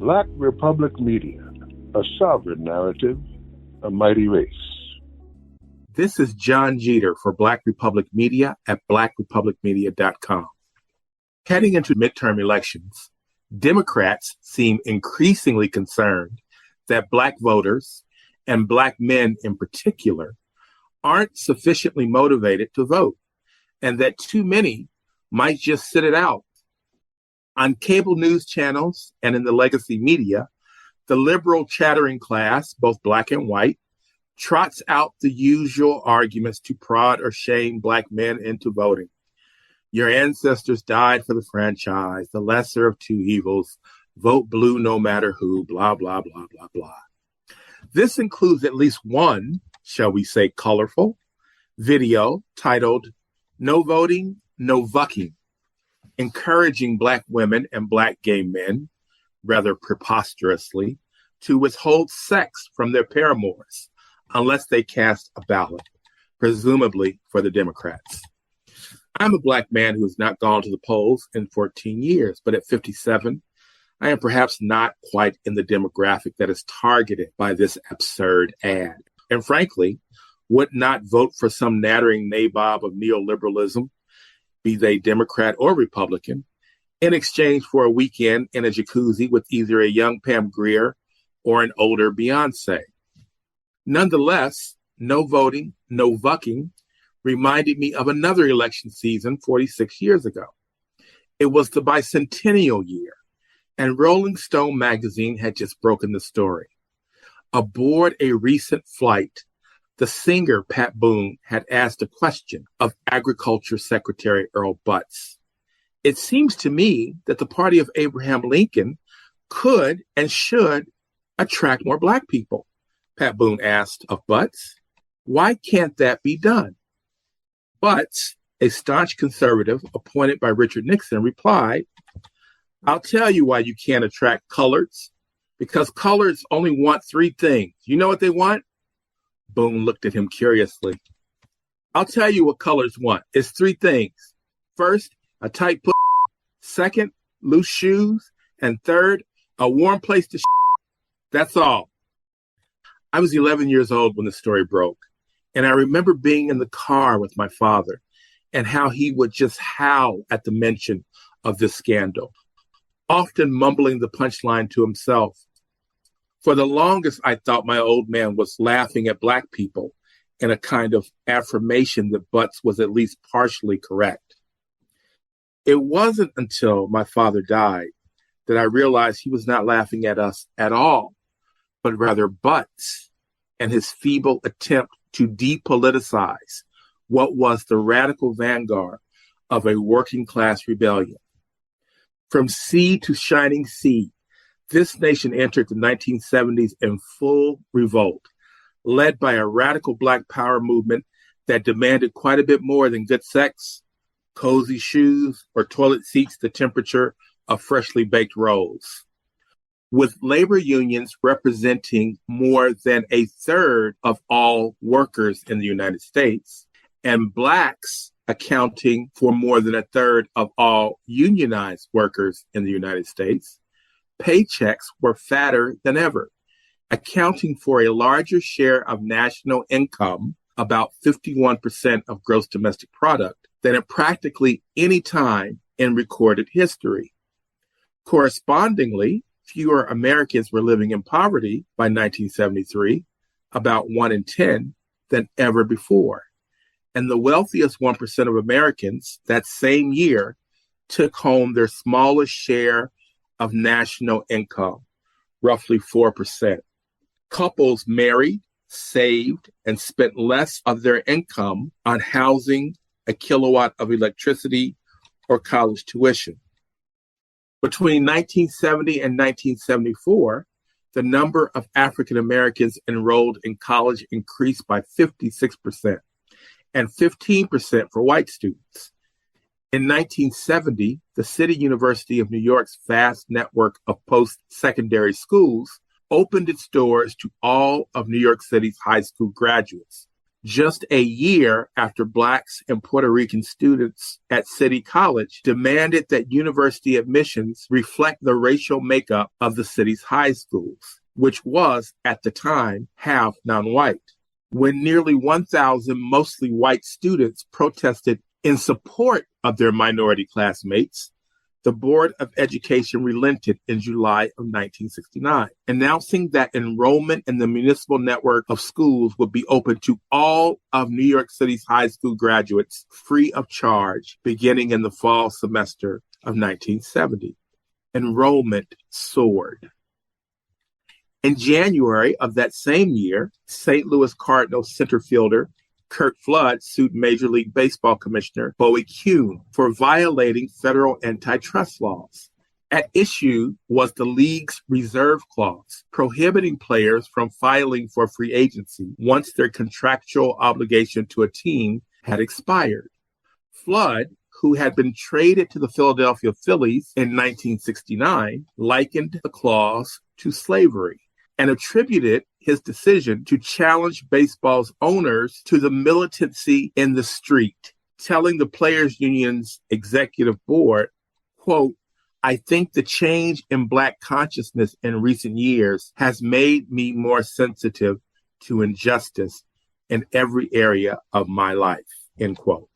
Black Republic Media, a sovereign narrative, a mighty race. This is John Jeter for Black Republic Media at blackrepublicmedia.com. Heading into midterm elections, Democrats seem increasingly concerned that Black voters, and Black men in particular, aren't sufficiently motivated to vote, and that too many might just sit it out. On cable news channels and in the legacy media, the liberal chattering class, both Black and white, trots out the usual arguments to prod or shame Black men into voting. Your ancestors died for the franchise, the lesser of two evils, vote blue no matter who, blah, blah, blah, blah, blah. This includes at least one, shall we say, colorful video titled No Voting, No Vucking, encouraging Black women and Black gay men, rather preposterously, to withhold sex from their paramours unless they cast a ballot, presumably for the Democrats. I'm a Black man who has not gone to the polls in 14 years, but at 57, I am perhaps not quite in the demographic that is targeted by this absurd ad. And frankly, would not vote for some nattering nabob of neoliberalism, be they Democrat or Republican, in exchange for a weekend in a jacuzzi with either a young Pam Grier or an older Beyonce. Nonetheless, no voting, no vucking reminded me of another election season 46 years ago. It was the bicentennial year, and Rolling Stone magazine had just broken the story. Aboard a recent flight, the singer Pat Boone had asked a question of Agriculture Secretary Earl Butz. It seems to me that the party of Abraham Lincoln could and should attract more Black people, Pat Boone asked of Butz. Why can't that be done? Butz, a staunch conservative appointed by Richard Nixon, replied, I'll tell you why you can't attract coloreds, because coloreds only want three things. You know what they want? Boone looked at him curiously. I'll tell you what coloreds want. It's three things. First, a tight second, loose shoes, and third, a warm place to That's all. I was 11 years old when the story broke, and I remember being in the car with my father and how he would just howl at the mention of this scandal, often mumbling the punchline to himself. For the longest, I thought my old man was laughing at Black people in a kind of affirmation that Butz was at least partially correct. It wasn't until my father died that I realized he was not laughing at us at all, but rather Butz and his feeble attempt to depoliticize what was the radical vanguard of a working class rebellion. From sea to shining sea, this nation entered the 1970s in full revolt, led by a radical Black power movement that demanded quite a bit more than good sex, cozy shoes, or toilet seats the temperature of freshly baked rolls. With labor unions representing more than a third of all workers in the United States, and Blacks accounting for more than a third of all unionized workers in the United States, paychecks were fatter than ever, accounting for a larger share of national income, about 51% of gross domestic product, than at practically any time in recorded history. Correspondingly, fewer Americans were living in poverty by 1973, about 1 in 10, than ever before. And the wealthiest 1% of Americans that same year took home their smallest share of national income, roughly 4%. Couples married, saved, and spent less of their income on housing, a kilowatt of electricity, or college tuition. Between 1970 and 1974, the number of African Americans enrolled in college increased by 56%, and 15% for white students. In 1970, the City University of New York's vast network of post-secondary schools opened its doors to all of New York City's high school graduates. just a year after Blacks and Puerto Rican students at City College demanded that university admissions reflect the racial makeup of the city's high schools, which was, at the time, half non-white. When nearly 1,000 mostly white students protested in support of their minority classmates, the Board of Education relented in July of 1969, announcing that enrollment in the municipal network of schools would be open to all of New York City's high school graduates free of charge beginning in the fall semester of 1970. Enrollment soared. In January of that same year, St. Louis Cardinals center fielder Curt Flood sued Major League Baseball Commissioner Bowie Kuhn for violating federal antitrust laws. At issue was the league's reserve clause, prohibiting players from filing for free agency once their contractual obligation to a team had expired. Flood, who had been traded to the Philadelphia Phillies in 1969, likened the clause to slavery and attributed his decision to challenge baseball's owners to the militancy in the street, telling the Players Union's executive board, quote, "I think the change in Black consciousness in recent years has made me more sensitive to injustice in every area of my life," end quote.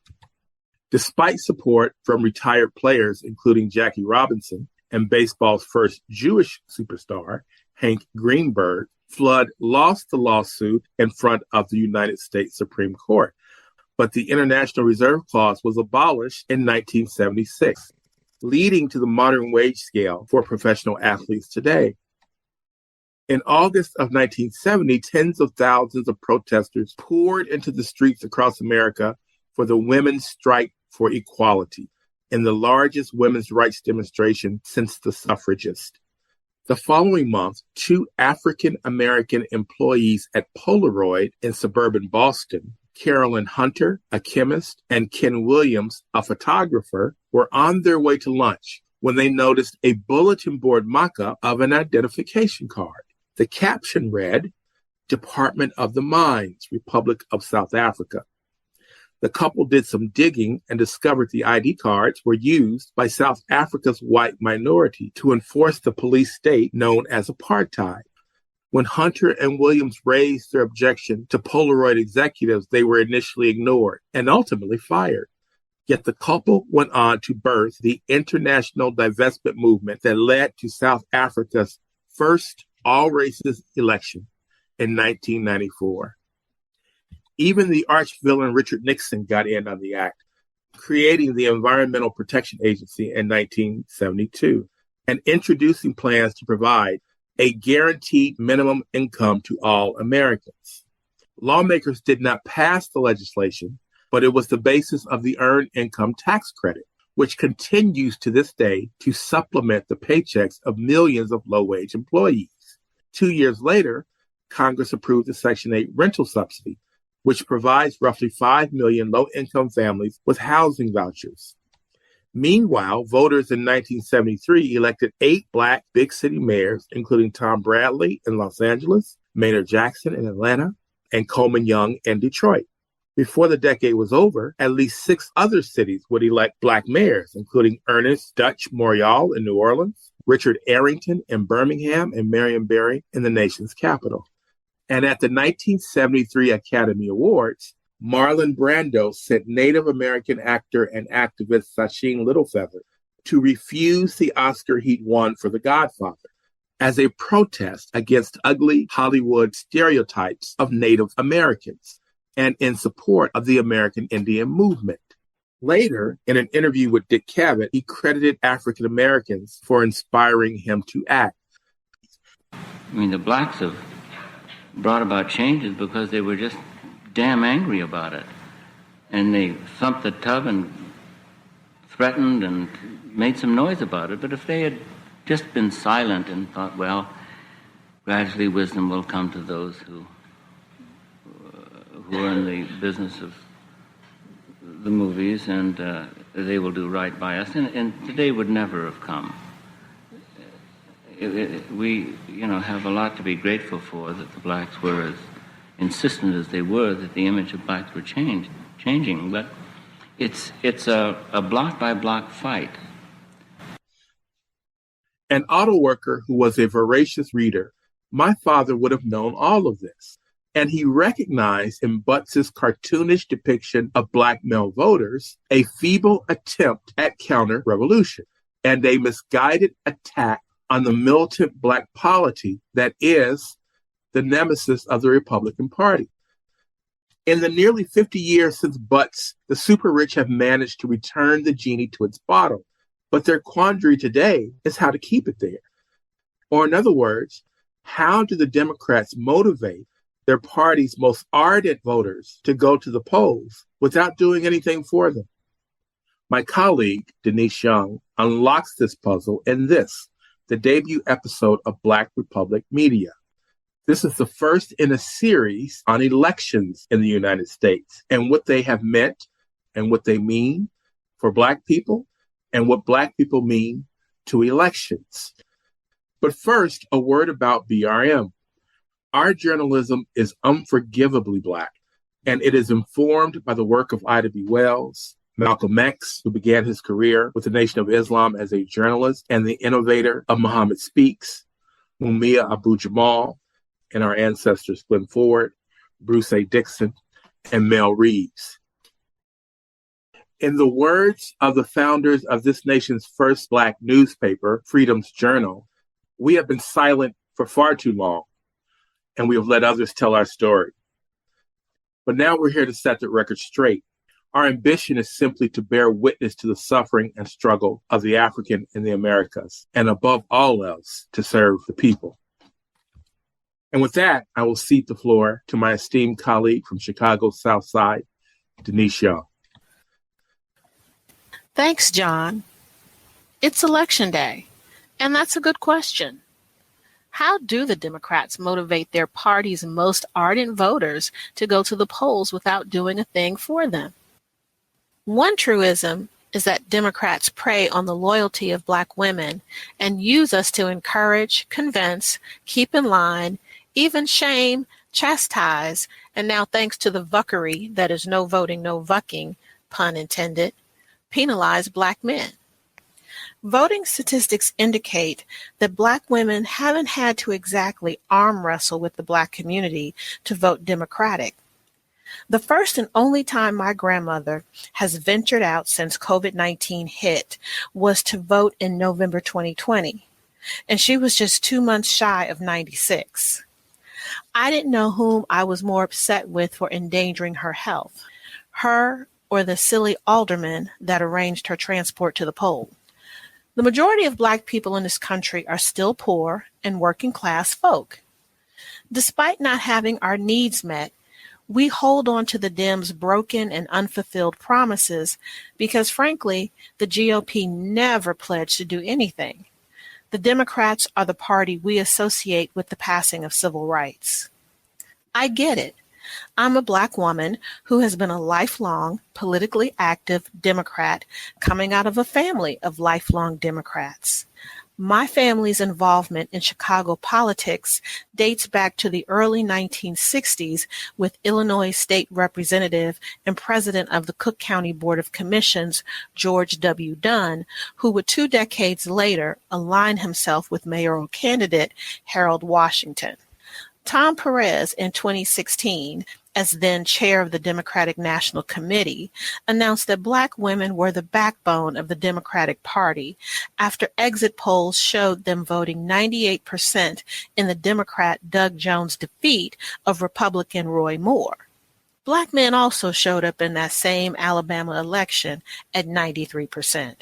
Despite support from retired players, including Jackie Robinson and baseball's first Jewish superstar, Hank Greenberg, Flood lost the lawsuit in front of the United States Supreme Court, but the International Reserve Clause was abolished in 1976, leading to the modern wage scale for professional athletes today. In August of 1970, tens of thousands of protesters poured into the streets across America for the Women's Strike for Equality, in the largest women's rights demonstration since the suffragists. The following month, 2 African-American employees at Polaroid in suburban Boston, Carolyn Hunter, a chemist, and Ken Williams, a photographer, were on their way to lunch when they noticed a bulletin board mock-up of an identification card. The caption read, "Department of the Mines, Republic of South Africa." The couple did some digging and discovered the ID cards were used by South Africa's white minority to enforce the police state known as apartheid. When Hunter and Williams raised their objection to Polaroid executives, they were initially ignored and ultimately fired. Yet the couple went on to birth the international divestment movement that led to South Africa's first all-races election in 1994. Even the arch-villain Richard Nixon got in on the act, creating the Environmental Protection Agency in 1972 and introducing plans to provide a guaranteed minimum income to all Americans. Lawmakers did not pass the legislation, but it was the basis of the Earned Income Tax Credit, which continues to this day to supplement the paychecks of millions of low-wage employees. 2 years later, Congress approved the Section 8 rental subsidy, which provides roughly 5 million low-income families with housing vouchers. Meanwhile, voters in 1973 elected 8 Black big city mayors, including Tom Bradley in Los Angeles, Maynard Jackson in Atlanta, and Coleman Young in Detroit. Before the decade was over, at least 6 other cities would elect Black mayors, including Ernest Dutch Morial in New Orleans, Richard Arrington in Birmingham, and Marion Barry in the nation's capital. And at the 1973 Academy Awards, Marlon Brando sent Native American actor and activist Sacheen Littlefeather to refuse the Oscar he'd won for The Godfather as a protest against ugly Hollywood stereotypes of Native Americans and in support of the American Indian movement. Later, in an interview with Dick Cavett, he credited African Americans for inspiring him to act. I mean, the blacks have brought about changes because they were just damn angry about it. And they thumped the tub and threatened and made some noise about it. But if they had just been silent and thought, well, gradually wisdom will come to those who are in the business of the movies, and they will do right by us, and today would never have come. We have a lot to be grateful for, that the blacks were as insistent as they were that the image of blacks were changing. But it's a block-by-block fight. An auto worker who was a voracious reader, my father would have known all of this. And he recognized in Butts's cartoonish depiction of black male voters a feeble attempt at counter-revolution and a misguided attack on the militant black polity that is the nemesis of the Republican Party. In the nearly 50 years since Butts, the super rich have managed to return the genie to its bottle, but their quandary today is how to keep it there. Or in other words, how do the Democrats motivate their party's most ardent voters to go to the polls without doing anything for them? My colleague, Denise Young, unlocks this puzzle in this, the debut episode of Black Republic Media. This is the first in a series on elections in the United States and what they have meant and what they mean for Black people and what Black people mean to elections. But first, a word about BRM. Our journalism is unforgivably Black, and it is informed by the work of Ida B. Wells, Malcolm X, who began his career with the Nation of Islam as a journalist and the innovator of Muhammad Speaks, Mumia Abu-Jamal, and our ancestors Glenn Ford, Bruce A. Dixon, and Mel Reeves. In the words of the founders of this nation's first Black newspaper, Freedom's Journal, we have been silent for far too long, and we have let others tell our story. But now we're here to set the record straight. Our ambition is simply to bear witness to the suffering and struggle of the African in the Americas, and above all else, to serve the people. And with that, I will cede the floor to my esteemed colleague from Chicago's South Side, Denise Young. Thanks, John. It's Election Day, and that's a good question. How do the Democrats motivate their party's most ardent voters to go to the polls without doing a thing for them? One truism is that Democrats prey on the loyalty of Black women and use us to encourage, convince, keep in line, even shame, chastise, and now thanks to the vuckery that is no voting, no vucking, pun intended, penalize Black men. Voting statistics indicate that Black women haven't had to exactly arm wrestle with the Black community to vote Democratic. The first and only time my grandmother has ventured out since COVID-19 hit was to vote in November 2020, and she was just 2 months shy of 96. I didn't know whom I was more upset with for endangering her health, her or the silly alderman that arranged her transport to the poll. The majority of Black people in this country are still poor and working class folk. Despite not having our needs met, we hold on to the Dems' broken and unfulfilled promises because, frankly, the GOP never pledged to do anything. The Democrats are the party we associate with the passing of civil rights. I get it. I'm a Black woman who has been a lifelong, politically active Democrat coming out of a family of lifelong Democrats. My family's involvement in Chicago politics dates back to the early 1960s with Illinois State Representative and President of the Cook County Board of Commissions, George W. Dunn, who would 2 decades later align himself with mayoral candidate Harold Washington. Tom Perez in 2016, as then chair of the Democratic National Committee, announced that Black women were the backbone of the Democratic Party after exit polls showed them voting 98% in the Democrat Doug Jones' defeat of Republican Roy Moore. Black men also showed up in that same Alabama election at 93%.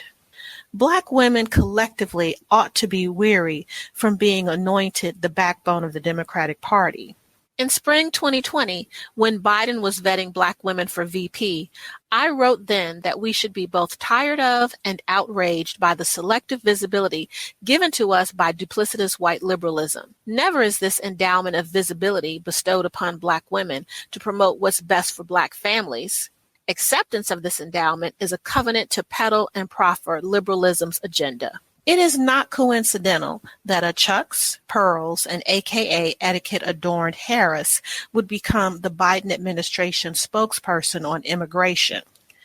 Black women collectively ought to be weary from being anointed the backbone of the Democratic Party. In spring 2020, when Biden was vetting Black women for VP, I wrote then that we should be both tired of and outraged by the selective visibility given to us by duplicitous white liberalism. Never is this endowment of visibility bestowed upon Black women to promote what's best for Black families. Acceptance of this endowment is a covenant to peddle and proffer liberalism's agenda. It is not coincidental that a Chucks, Pearls, and AKA etiquette-adorned Harris would become the Biden administration spokesperson on immigration.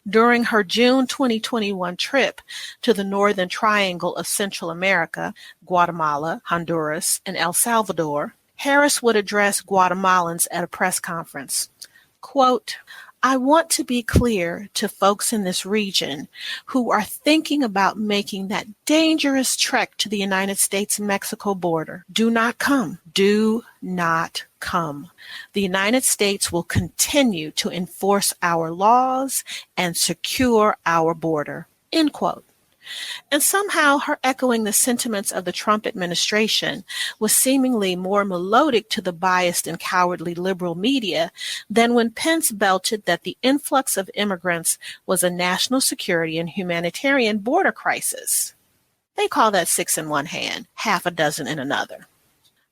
During her June 2021 trip to the Northern Triangle of Central America, Guatemala, Honduras, and El Salvador, Harris would address Guatemalans at a press conference. Quote, I want to be clear to folks in this region who are thinking about making that dangerous trek to the United States-Mexico border. Do not come. Do not come. The United States will continue to enforce our laws and secure our border. End quote. And somehow her echoing the sentiments of the Trump administration was seemingly more melodic to the biased and cowardly liberal media than when Pence belted that the influx of immigrants was a national security and humanitarian border crisis. They call that 6 in one hand, half a dozen in another.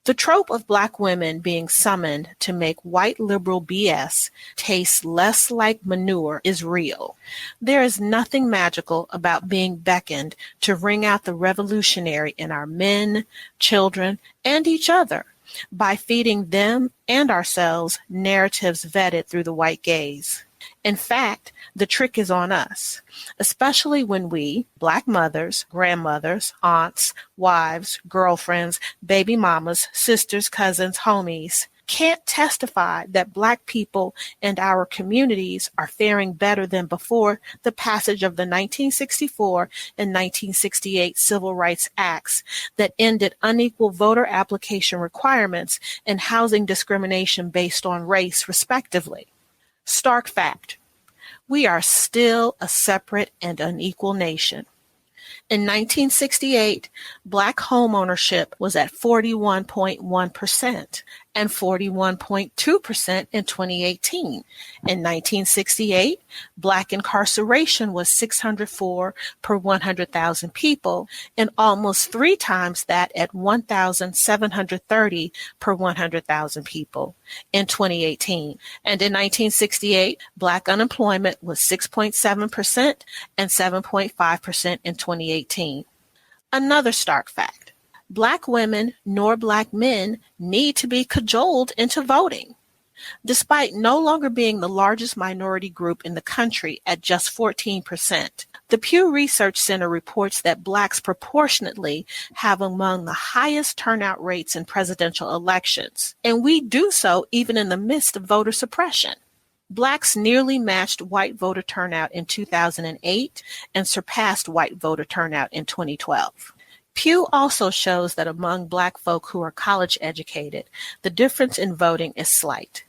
The trope of Black women being summoned to make white liberal BS taste less like manure is real. There is nothing magical about being beckoned to wring out the revolutionary in our men, children, and each other by feeding them and ourselves narratives vetted through the white gaze. In fact, the trick is on us, especially when we, Black mothers, grandmothers, aunts, wives, girlfriends, baby mamas, sisters, cousins, homies, can't testify that Black people and our communities are faring better than before the passage of the 1964 and 1968 Civil Rights Acts that ended unequal voter application requirements and housing discrimination based on race, respectively. Stark fact, we are still a separate and unequal nation. In 1968, Black homeownership was at 41.1% and 41.2% in 2018. In 1968, Black incarceration was 604 per 100,000 people and almost 3 times that at 1,730 per 100,000 people in 2018. And in 1968, Black unemployment was 6.7% and 7.5% in 2018. Another stark fact. Black women nor Black men need to be cajoled into voting. Despite no longer being the largest minority group in the country at just 14%, the Pew Research Center reports that Blacks proportionately have among the highest turnout rates in presidential elections, and we do so even in the midst of voter suppression. Blacks nearly matched white voter turnout in 2008 and surpassed white voter turnout in 2012. Pew also shows that among Black folk who are college educated, the difference in voting is slight.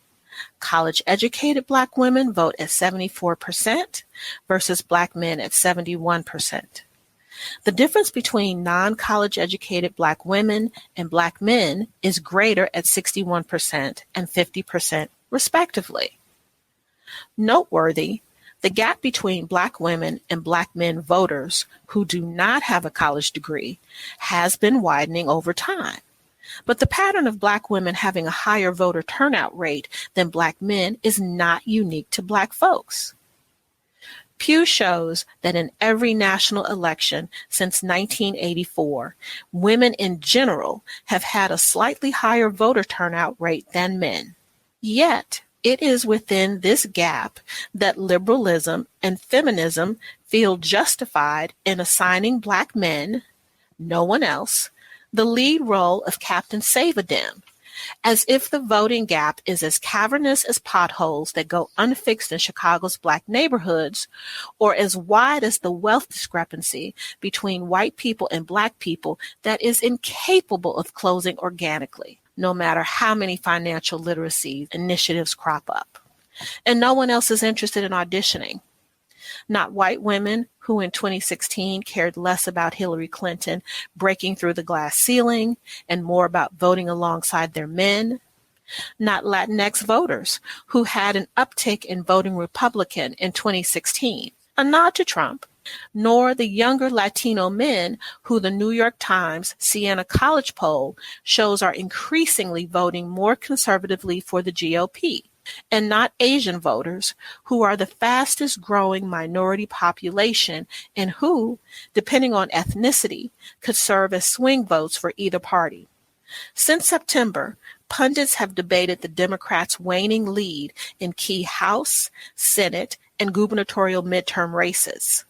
College educated Black women vote at 74% versus Black men at 71%. The difference between non-college educated Black women and Black men is greater at 61% and 50% respectively. Noteworthy, the gap between Black women and Black men voters who do not have a college degree has been widening over time. But the pattern of Black women having a higher voter turnout rate than Black men is not unique to Black folks. Pew shows that in every national election since 1984, women in general have had a slightly higher voter turnout rate than men. Yet, it is within this gap that liberalism and feminism feel justified in assigning Black men, no one else, the lead role of Captain Save-A-Dem, as if the voting gap is as cavernous as potholes that go unfixed in Chicago's Black neighborhoods, or as wide as the wealth discrepancy between white people and Black people that is incapable of closing organically, no matter how many financial literacy initiatives crop up. And no one else is interested in auditioning. Not white women who in 2016 cared less about Hillary Clinton breaking through the glass ceiling and more about voting alongside their men. Not Latinx voters who had an uptick in voting Republican in 2016, a nod to Trump, nor the younger Latino men who the New York Times Siena College poll shows are increasingly voting more conservatively for the GOP. and not Asian voters, who are the fastest growing minority population and who, depending on ethnicity, could serve as swing votes for either party. Since September, pundits have debated the Democrats' waning lead in key House, Senate, and gubernatorial midterm races.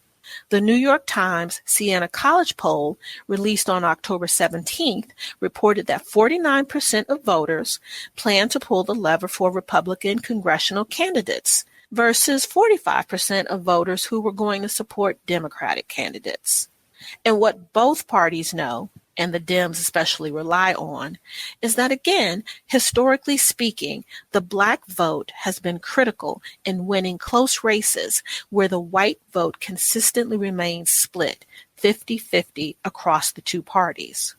The New York Times Siena College poll, released on October 17th, reported that 49% of voters plan to pull the lever for Republican congressional candidates versus 45% of voters who were going to support Democratic candidates. And what both parties know, and the Dems especially rely on, is that, again, historically speaking, the Black vote has been critical in winning close races where the white vote consistently remains split 50-50 across the two parties.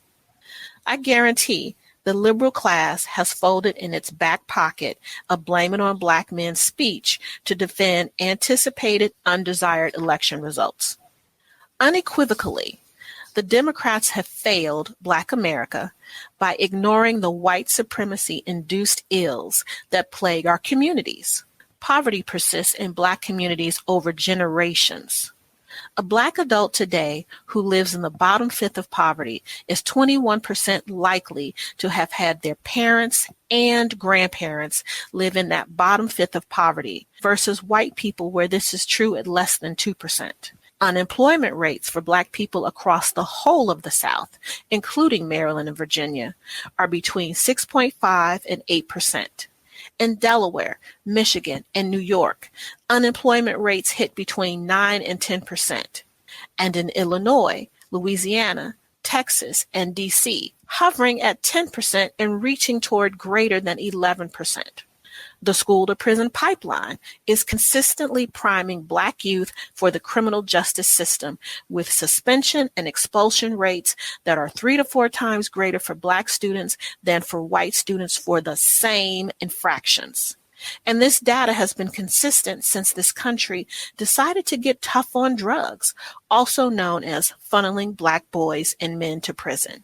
I guarantee the liberal class has folded in its back pocket a blame it on Black men speech to defend anticipated undesired election results. Unequivocally, the Democrats have failed Black America by ignoring the white supremacy-induced ills that plague our communities. Poverty persists in Black communities over generations. A Black adult today who lives in the bottom fifth of poverty is 21% likely to have had their parents and grandparents live in that bottom fifth of poverty versus white people where this is true at less than 2%. Unemployment rates for Black people across the whole of the South, including Maryland and Virginia, are between 6.5 and 8%. In Delaware, Michigan, and New York, unemployment rates hit between 9 and 10%. And in Illinois, Louisiana, Texas, and D.C., hovering at 10% and reaching toward greater than 11%. The school-to-prison pipeline is consistently priming Black youth for the criminal justice system with suspension and expulsion rates that are 3 to 4 times greater for Black students than for white students for the same infractions. And this data has been consistent since this country decided to get tough on drugs, also known as funneling Black boys and men to prison.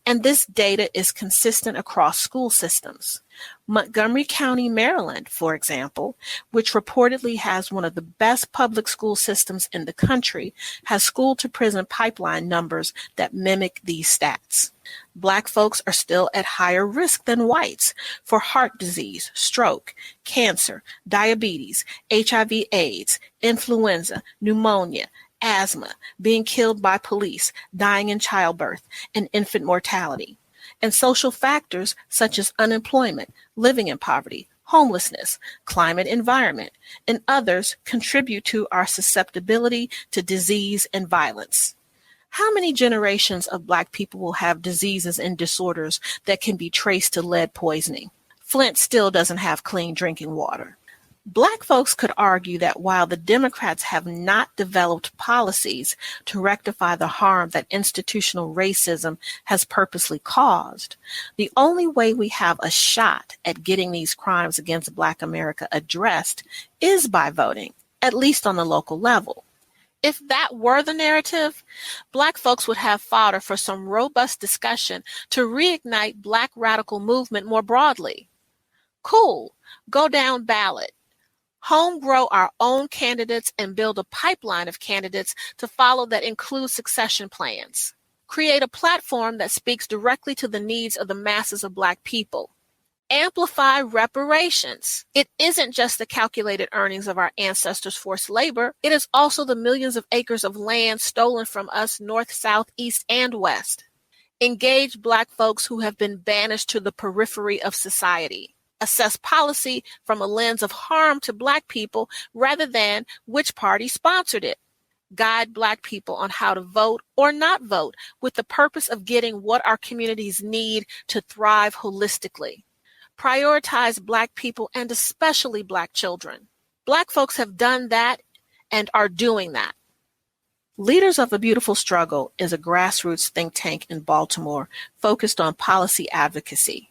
And this data is consistent across school systems. Montgomery County, Maryland, for example, which reportedly has one of the best public school systems in the country, has school-to-prison pipeline numbers that mimic these stats. Black folks are still at higher risk than whites for heart disease, stroke, cancer, diabetes, HIV/AIDS, influenza, pneumonia, asthma, being killed by police, dying in childbirth, and infant mortality. And social factors such as unemployment, living in poverty, homelessness, climate environment, and others contribute to our susceptibility to disease and violence. How many generations of Black people will have diseases and disorders that can be traced to lead poisoning? Flint still doesn't have clean drinking water. Black folks could argue that while the Democrats have not developed policies to rectify the harm that institutional racism has purposely caused, the only way we have a shot at getting these crimes against Black America addressed is by voting, at least on the local level. If that were the narrative, Black folks would have fodder for some robust discussion to reignite Black radical movement more broadly. Cool, go down ballot. Home grow our own candidates and build a pipeline of candidates to follow that includes succession plans. Create a platform that speaks directly to the needs of the masses of Black people. Amplify reparations. It isn't just the calculated earnings of our ancestors' forced labor. It is also the millions of acres of land stolen from us north, south, east, and west. Engage Black folks who have been banished to the periphery of society. Assess policy from a lens of harm to Black people rather than which party sponsored it. Guide Black people on how to vote or not vote with the purpose of getting what our communities need to thrive holistically. Prioritize Black people and especially Black children. Black folks have done that and are doing that. Leaders of a Beautiful Struggle is a grassroots think tank in Baltimore focused on policy advocacy.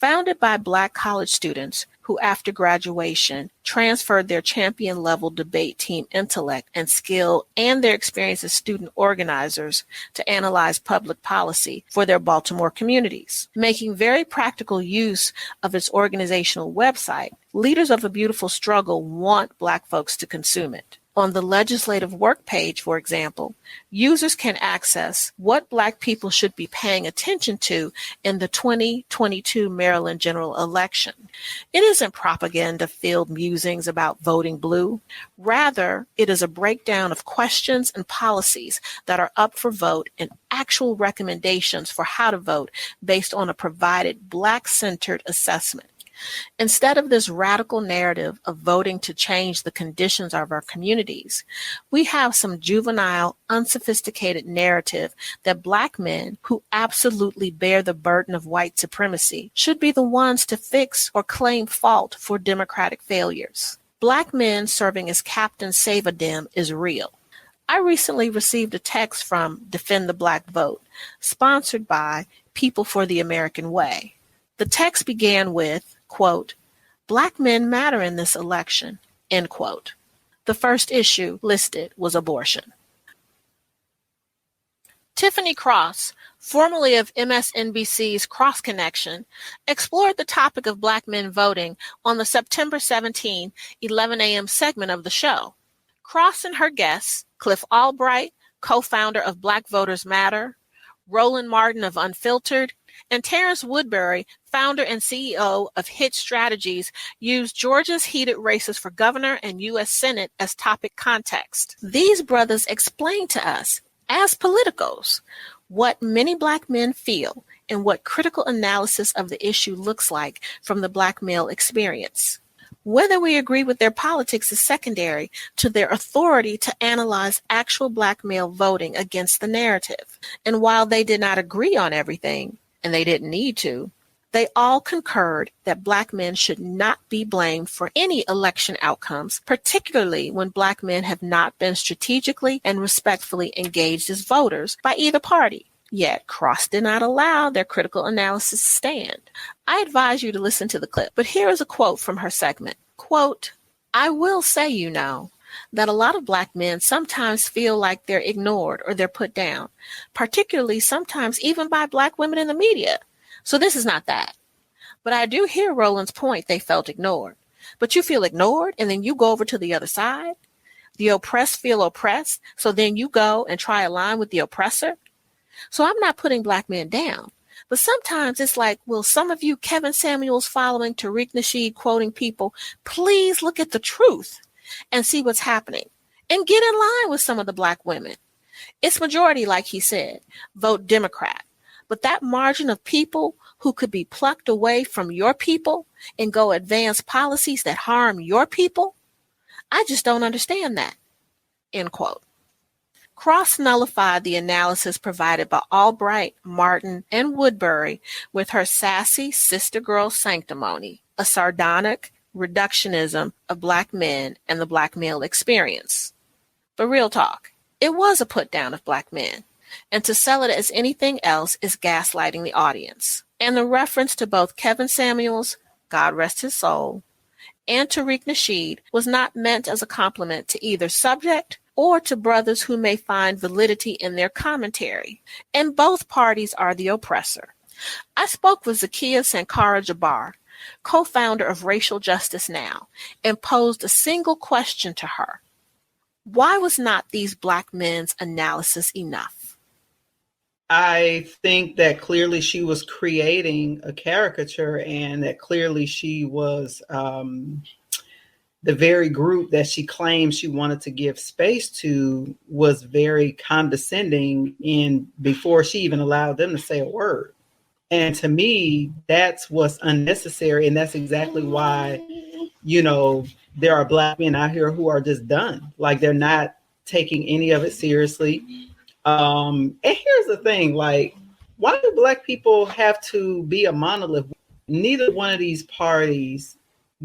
Founded by Black college students who, after graduation, transferred their champion-level debate team intellect and skill and their experience as student organizers to analyze public policy for their Baltimore communities. Making very practical use of its organizational website, Leaders of a Beautiful Struggle want Black folks to consume it. On the legislative work page, for example, users can access what Black people should be paying attention to in the 2022 Maryland general election. It isn't propaganda-filled musings about voting blue. Rather, it is a breakdown of questions and policies that are up for vote and actual recommendations for how to vote based on a provided Black-centered assessment. Instead of this radical narrative of voting to change the conditions of our communities, we have some juvenile, unsophisticated narrative that Black men who absolutely bear the burden of white supremacy should be the ones to fix or claim fault for Democratic failures. Black men serving as Captain Save-A-Dem is real. I recently received a text from Defend the Black Vote, sponsored by People for the American Way. The text began with, quote, "Black men matter in this election," end quote. The first issue listed was abortion. Tiffany Cross, formerly of MSNBC's Cross Connection, explored the topic of Black men voting on the September 17, 11 a.m. segment of the show. Cross and her guests, Cliff Albright, co-founder of Black Voters Matter, Roland Martin of Unfiltered, and Terrence Woodbury, founder and CEO of Hit Strategies, used Georgia's heated races for governor and U.S. Senate as topic context. These brothers explained to us, as politicos, what many Black men feel and what critical analysis of the issue looks like from the Black male experience. Whether we agree with their politics is secondary to their authority to analyze actual Black male voting against the narrative. And while they did not agree on everything, and they didn't need to, they all concurred that Black men should not be blamed for any election outcomes, particularly when Black men have not been strategically and respectfully engaged as voters by either party. Yet Cross did not allow their critical analysis to stand. I advise you to listen to the clip, but here is a quote from her segment. Quote, "I will say, that a lot of Black men sometimes feel like they're ignored or they're put down, particularly sometimes even by Black women in the media. So this is not that. But I do hear Roland's point they felt ignored. But you feel ignored and then you go over to the other side? The oppressed feel oppressed, so then you go and try align with the oppressor? So I'm not putting Black men down. But sometimes it's like, will some of you Kevin Samuels following Tariq Nasheed quoting people, please look at the truth and see what's happening and get in line with some of the Black women. It's majority, like he said, vote Democrat. But that margin of people who could be plucked away from your people and go advance policies that harm your people, I just don't understand that," end quote. Cross nullified the analysis provided by Albright, Martin, and Woodbury with her sassy sister girl sanctimony, a sardonic reductionism of Black men and the Black male experience. But real talk, it was a put down of Black men, and to sell it as anything else is gaslighting the audience. And the reference to both Kevin Samuels, God rest his soul, and Tariq Nasheed was not meant as a compliment to either subject or to brothers who may find validity in their commentary. And both parties are the oppressor. I spoke with Zakiya Sankara Jabbar, co-founder of Racial Justice Now, and posed a single question to her. Why was not these Black men's analysis enough? I think that clearly she was creating a caricature, and that clearly she was the very group that she claimed she wanted to give space to was very condescending before she even allowed them to say a word. And to me, that's what's unnecessary. And that's exactly why, there are Black men out here who are just done. Like, they're not taking any of it seriously. And here's the thing, like, why do Black people have to be a monolith? Neither one of these parties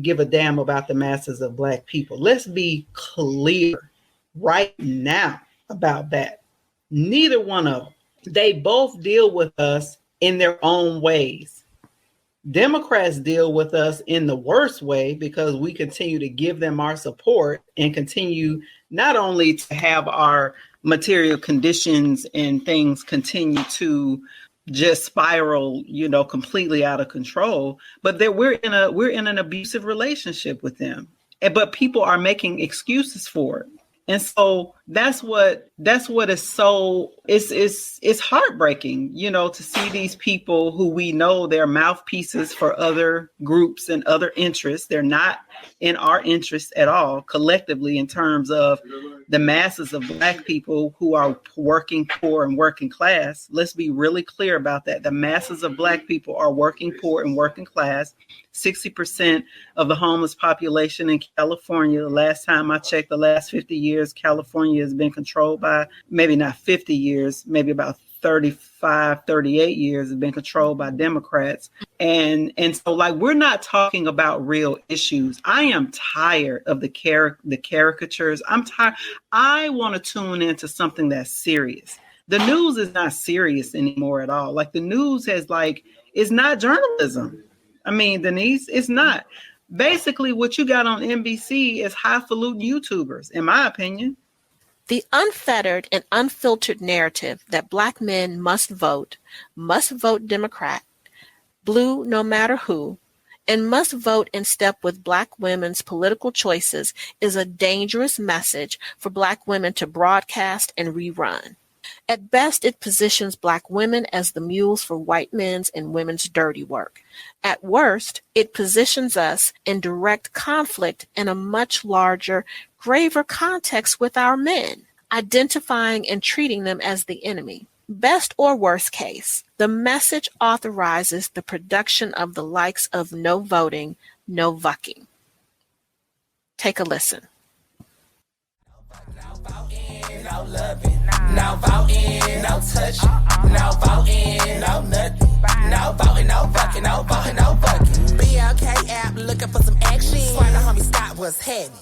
give a damn about the masses of Black people. Let's be clear right now about that. Neither one of them. They both deal with us in their own ways. Democrats deal with us in the worst way because we continue to give them our support and continue not only to have our material conditions and things continue to just spiral, completely out of control, but that we're in an abusive relationship with them. But people are making excuses for it. And so that's what is so it's heartbreaking, to see these people who we know they're mouthpieces for other groups and other interests. They're not in our interests at all collectively in terms of the masses of Black people who are working poor and working class. Let's be really clear about that. The masses of Black people are working poor and working class. 60% of the homeless population in California, the last time I checked, the last 50 years, California has been controlled by, maybe not 50 years, maybe about 35, 38 years has been controlled by Democrats. And so we're not talking about real issues. I am tired of the caricatures. I'm tired. I want to tune into something that's serious. The news is not serious anymore at all. The news it's not journalism. I mean, Denise, it's not. Basically, what you got on NBC is highfalutin YouTubers, in my opinion. The unfettered and unfiltered narrative that Black men must vote Democrat, blue no matter who, and must vote in step with Black women's political choices is a dangerous message for Black women to broadcast and rerun. At best, it positions Black women as the mules for white men's and women's dirty work. At worst, it positions us in direct conflict in a much larger, graver context with our men, identifying and treating them as the enemy. Best or worst case, the message authorizes the production of the likes of no voting, no vucking. Take a listen. No loving, no voting, no touching, no voting, no nothing, no voting, no fucking, no voting, no fucking. BLK app looking for some action. Swear the homie stop what's happening.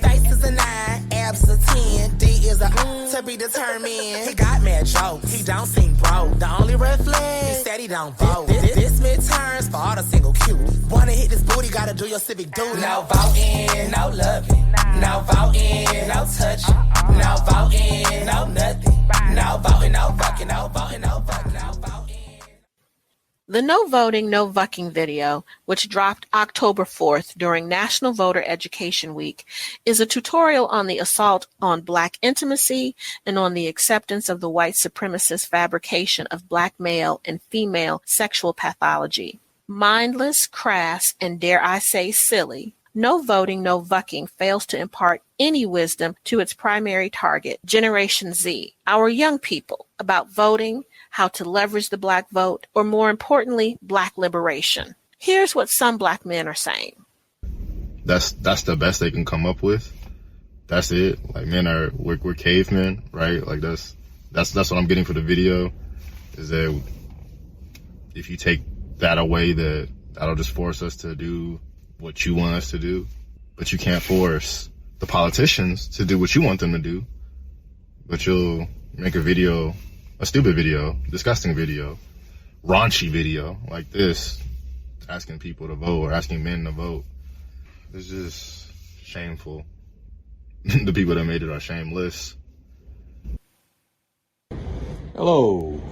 Face is a 9, abs a 10, D is a to be determined. He got mad jokes, he don't seem broke. The only red flag, he said he don't vote. This midterms for all the single cute. Wanna hit this booty, gotta do your civic duty. No voting, no loving, no voting, no touching, no voting, no nothing, no voting, no fucking, no voting, no fucking, no voting. The No Voting, No Vucking video, which dropped October 4th during National Voter Education Week, is a tutorial on the assault on Black intimacy and on the acceptance of the white supremacist fabrication of Black male and female sexual pathology. Mindless, crass, and dare I say silly, No Voting, No Vucking fails to impart any wisdom to its primary target, Generation Z, our young people, about voting, how to leverage the Black vote, or more importantly, Black liberation. Here's what some Black men are saying. That's the best they can come up with. That's it. We're cavemen, right? That's what I'm getting for the video, is that if you take that away, that'll just force us to do what you want us to do. But you can't force the politicians to do what you want them to do. But you'll make a stupid video, disgusting video, raunchy video like this, asking people to vote or asking men to vote. It's just shameful. The people that made it are shameless. Hello.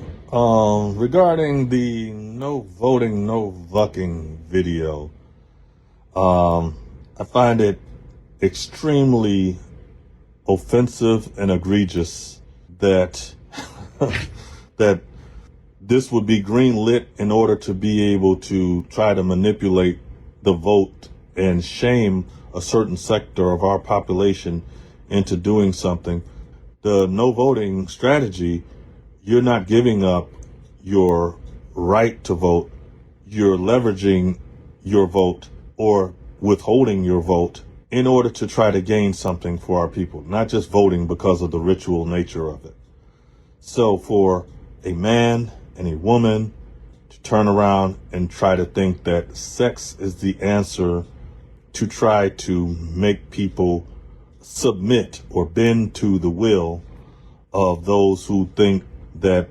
Regarding the No Voting, No Vucking video, I find it extremely offensive and egregious that that this would be greenlit in order to be able to try to manipulate the vote and shame a certain sector of our population into doing something. The no voting strategy, you're not giving up your right to vote. You're leveraging your vote or withholding your vote in order to try to gain something for our people, not just voting because of the ritual nature of it. So for a man and a woman to turn around and try to think that sex is the answer to try to make people submit or bend to the will of those who think that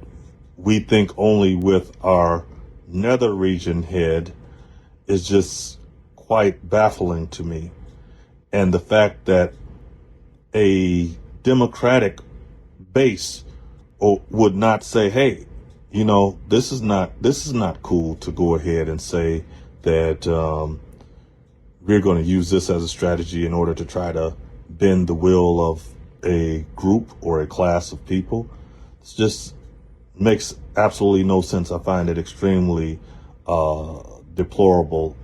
we think only with our nether region head is just quite baffling to me. And the fact that a Democratic base would not say, hey, this is not cool to go ahead and say that we're going to use this as a strategy in order to try to bend the will of a group or a class of people. It just makes absolutely no sense. I find it extremely deplorable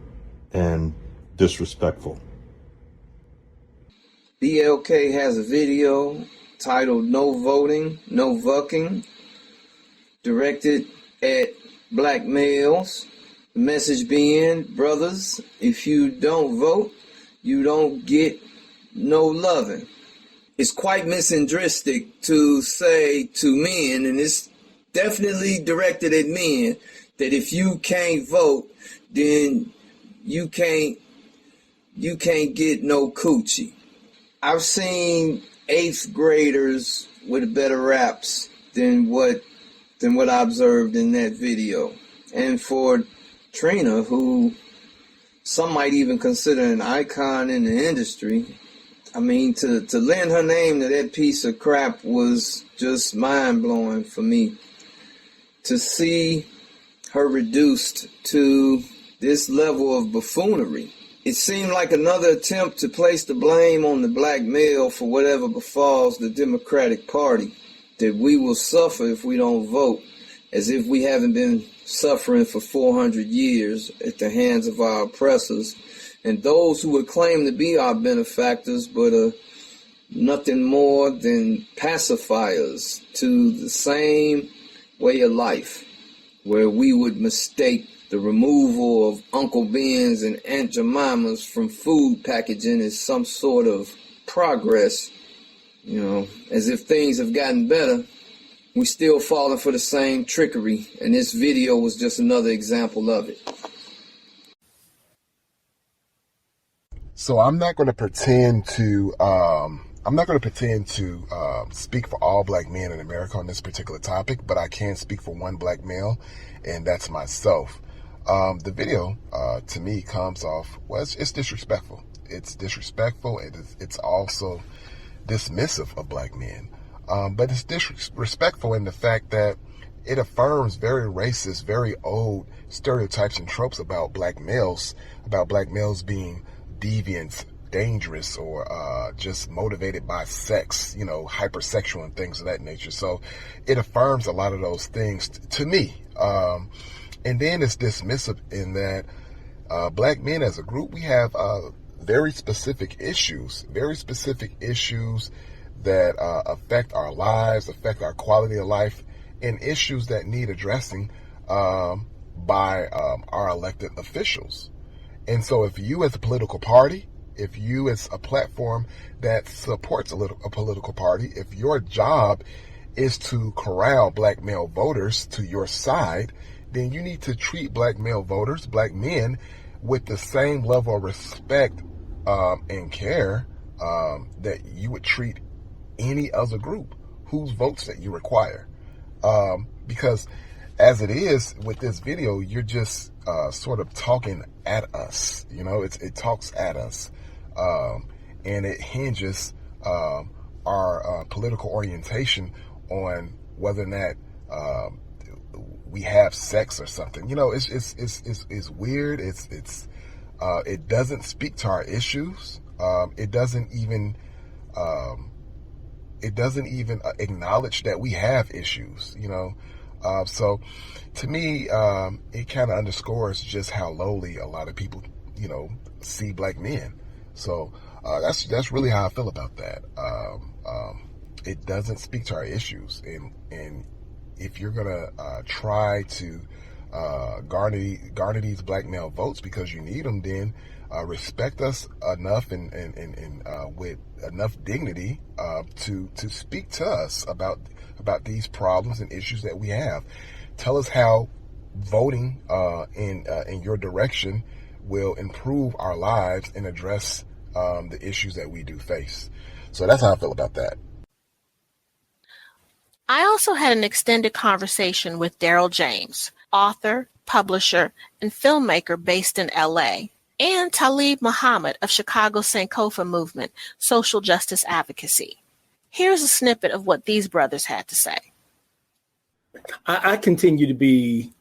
and disrespectful. BLK has a video titled No Voting, No Vucking, directed at black males. The message being, brothers, if you don't vote, you don't get no loving. It's quite misandristic to say to men, and it's definitely directed at men, that if you can't vote, then you can't get no coochie. I've seen 8th graders with better raps than what I observed in that video. And for Trina, who some might even consider an icon in the industry, I mean, to lend her name to that piece of crap was just mind-blowing for me. To see her reduced to this level of buffoonery, it seemed like another attempt to place the blame on the black male for whatever befalls the Democratic Party, that we will suffer if we don't vote, as if we haven't been suffering for 400 years at the hands of our oppressors, and those who would claim to be our benefactors but are nothing more than pacifiers to the same way of life, where we would mistake the removal of Uncle Ben's and Aunt Jemima's from food packaging as some sort of progress, as if things have gotten better. We still falling for the same trickery, and this video was just another example of it. So I'm not going to pretend to speak for all black men in America on this particular topic, but I can speak for one black male, and that's myself. The video, to me, comes off, well, it's disrespectful. It's disrespectful. It's also dismissive of black men. But it's disrespectful in the fact that it affirms very racist, very old stereotypes and tropes about black males being deviant, dangerous, or just motivated by sex, hypersexual and things of that nature. So it affirms a lot of those things to me. And then it's dismissive in that black men as a group, we have very specific issues that affect our lives, affect our quality of life, and issues that need addressing by our elected officials. And so if you as a political party, if you as a platform that supports a political party, if your job is to corral black male voters to your side, then you need to treat black male voters, black men, with the same level of respect and care that you would treat any other group whose votes that you require. Because as it is with this video, you're just sort of talking at us. It talks at us. And it hinges our political orientation on whether or not we have sex or something. It's weird. It doesn't speak to our issues. It doesn't even acknowledge that we have issues. So to me, it kind of underscores just how lowly a lot of people, see black men. So that's really how I feel about that. It doesn't speak to our issues, and if you're gonna try to garner these black male votes because you need them, then respect us enough and with enough dignity to speak to us about these problems and issues that we have. Tell us how voting in your direction will improve our lives and address the issues that we do face. So that's how I feel about that. I also had an extended conversation with Daryl James, author, publisher, and filmmaker based in LA, and Talib Muhammad of Chicago's Sankofa movement, social justice advocacy. Here's a snippet of what these brothers had to say. I continue to be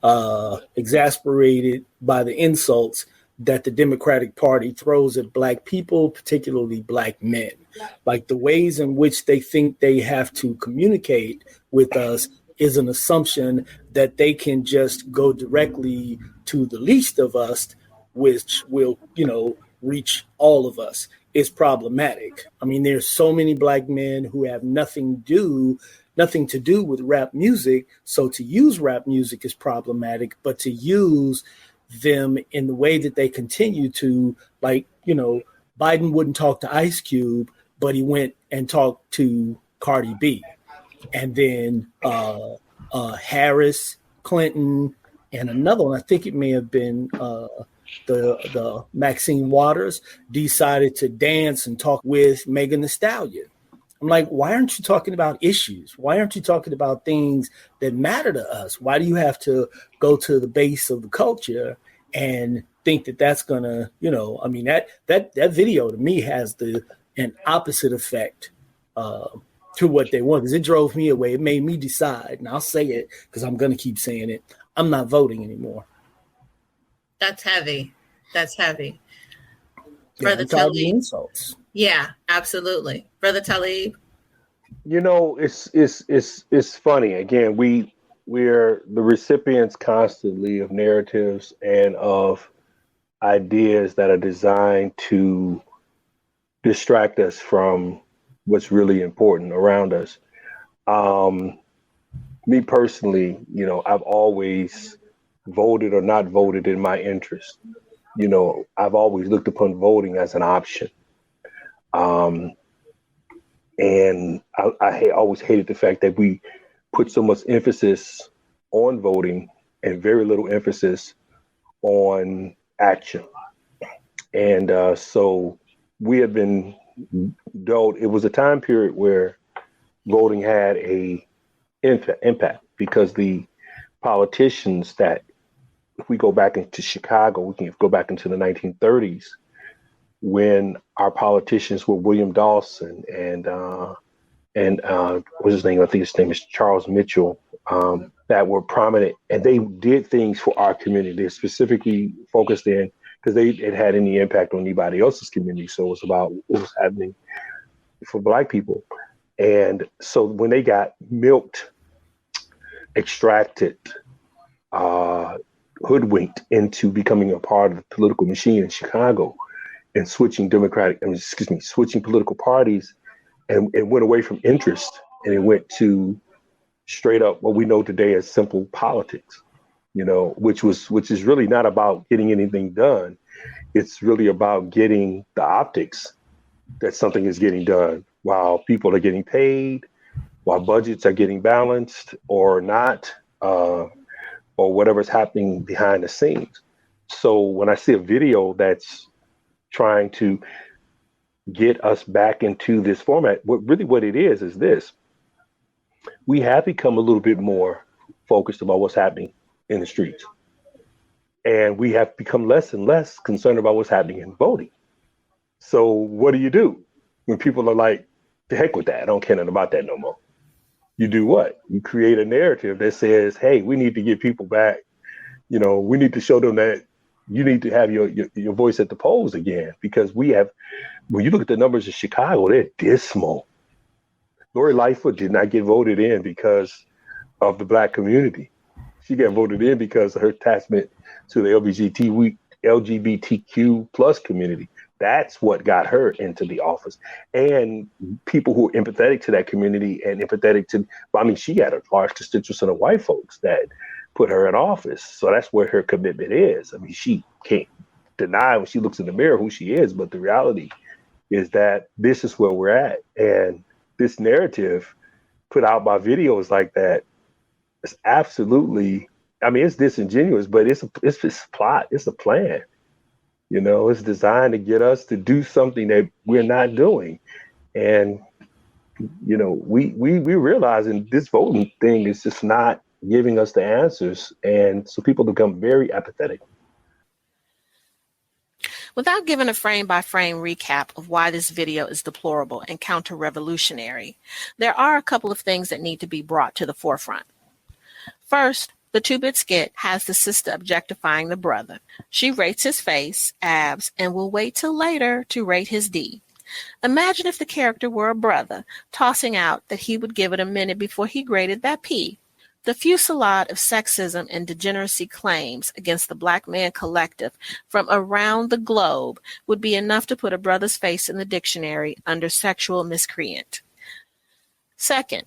exasperated by the insults that the Democratic Party throws at Black people, particularly Black men. Like the ways in which they think they have to communicate with us is an assumption that they can just go directly to the least of us, which will, reach all of us. Is problematic. I mean, there's so many Black men who have nothing to do with rap music. So to use rap music is problematic, but to use them in the way that they continue to, Biden wouldn't talk to Ice Cube, but he went and talked to Cardi B. And then Harris, Clinton, and another one, I think it may have been the Maxine Waters, decided to dance and talk with Megan Thee Stallion. I'm like, why aren't you talking about issues? Why aren't you talking about things that matter to us? Why do you have to go to the base of the culture and think that that's gonna, that video to me has an opposite effect to what they want, because it drove me away. It made me decide, and I'll say it because I'm gonna keep saying it, I'm not voting anymore. That's heavy. Brother Talib. Insults. Yeah, absolutely. Brother Talib. It's funny. Again, we're the recipients constantly of narratives and of ideas that are designed to distract us from what's really important around us. Me personally, I've always voted or not voted in my interest. I've always looked upon voting as an option. And I always hated the fact that we put so much emphasis on voting and very little emphasis on action. And so we have been told it was a time period where voting had a impact because the politicians that, if we go back into Chicago, we can go back into the 1930s when our politicians were William Dawson and what's his name? I think his name is Charles Mitchell, that were prominent, and they did things for our community. They specifically focused in because it had any impact on anybody else's community. So it was about what was happening for Black people. And so when they got milked, extracted, hoodwinked into becoming a part of the political machine in Chicago and switching political parties, and it went away from interest and it went to straight up what we know today as simple politics, which is really not about getting anything done. It's really about getting the optics that something is getting done while people are getting paid, while budgets are getting balanced or not, or whatever's happening behind the scenes. So when I see a video that's trying to get us back into this format, what it is this. We have become a little bit more focused about what's happening in the streets. And we have become less and less concerned about what's happening in voting. So what do you do when people are like, the heck with that, I don't care nothing about that no more? You do what? You create a narrative that says, hey, we need to get people back. We need to show them that you need to have your voice at the polls again, because when you look at the numbers in Chicago, they're dismal. Lori Lightfoot did not get voted in because of the Black community. She got voted in because of her attachment to the LGBTQ plus community. That's what got her into the office. And people who are empathetic to that community and empathetic to, she had a large constituency of white folks that put her in office. So that's where her commitment is. She can't deny when she looks in the mirror who she is, but the reality is that this is where we're at. And this narrative put out by videos like that is absolutely, it's disingenuous, but it's a plot, it's a plan. It's designed to get us to do something that we're not doing. And, we realizing this voting thing is just not giving us the answers. And so people become very apathetic. Without giving a frame-by-frame recap of why this video is deplorable and counter-revolutionary, there are a couple of things that need to be brought to the forefront. First, the 2-bit skit has the sister objectifying the brother. She rates his face, abs, and will wait till later to rate his D. Imagine if the character were a brother, tossing out that he would give it a minute before he graded that P. The fusillade of sexism and degeneracy claims against the Black man collective from around the globe would be enough to put a brother's face in the dictionary under sexual miscreant. Second,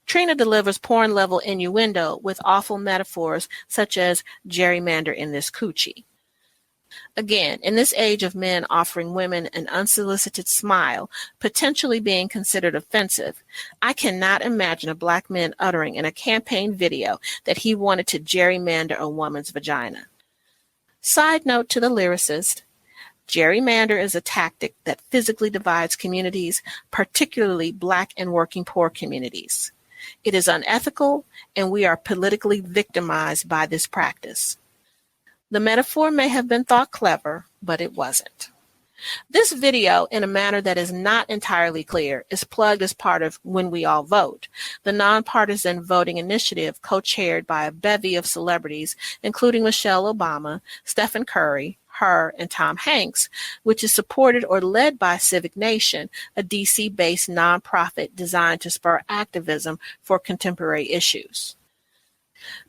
Trina delivers porn-level innuendo with awful metaphors such as gerrymander in this coochie. Again, in this age of men offering women an unsolicited smile, potentially being considered offensive, I cannot imagine a Black man uttering in a campaign video that he wanted to gerrymander a woman's vagina. Side note to the lyricist, gerrymander is a tactic that physically divides communities, particularly Black and working poor communities. It is unethical, and we are politically victimized by this practice. The metaphor may have been thought clever, but it wasn't. This video, in a manner that is not entirely clear, is plugged as part of When We All Vote, the nonpartisan voting initiative co-chaired by a bevy of celebrities, including Michelle Obama, Stephen Curry, her, and Tom Hanks, which is supported or led by Civic Nation, a DC-based nonprofit designed to spur activism for contemporary issues.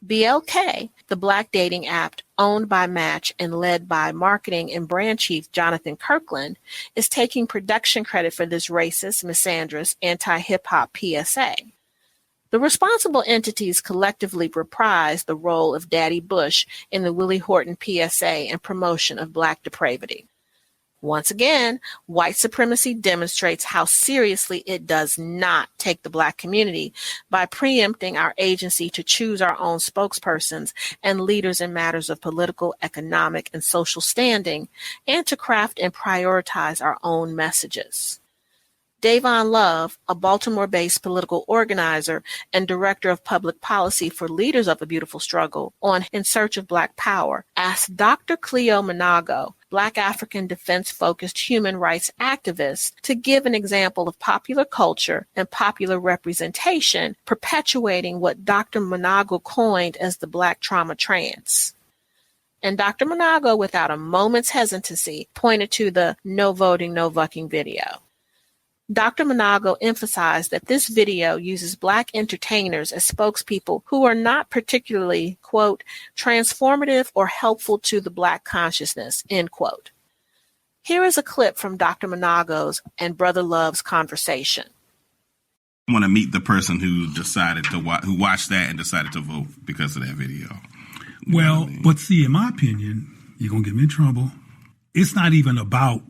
BLK, the Black dating app owned by Match and led by marketing and brand chief Jonathan Kirkland, is taking production credit for this racist, misandrous, anti-hip-hop PSA. The responsible entities collectively reprise the role of Daddy Bush in the Willie Horton PSA and promotion of Black depravity. Once again, white supremacy demonstrates how seriously it does not take the Black community by preempting our agency to choose our own spokespersons and leaders in matters of political, economic, and social standing, and to craft and prioritize our own messages. Davon Love, a Baltimore-based political organizer and director of public policy for Leaders of a Beautiful Struggle on In Search of Black Power, asked Dr. Cleo Manago, Black African defense-focused human rights activist, to give an example of popular culture and popular representation perpetuating what Dr. Manago coined as the Black trauma trance. And Dr. Manago, without a moment's hesitancy, pointed to the No Voting, No Vucking video. Dr. Manago emphasized that this video uses Black entertainers as spokespeople who are not particularly, quote, transformative or helpful to the Black consciousness, end quote. Here is a clip from Dr. Manago's and Brother Love's conversation. I want to meet the person who decided to who watched that and decided to vote because of that video. Well, but see, in my opinion, you're going to get me in trouble. It's not even about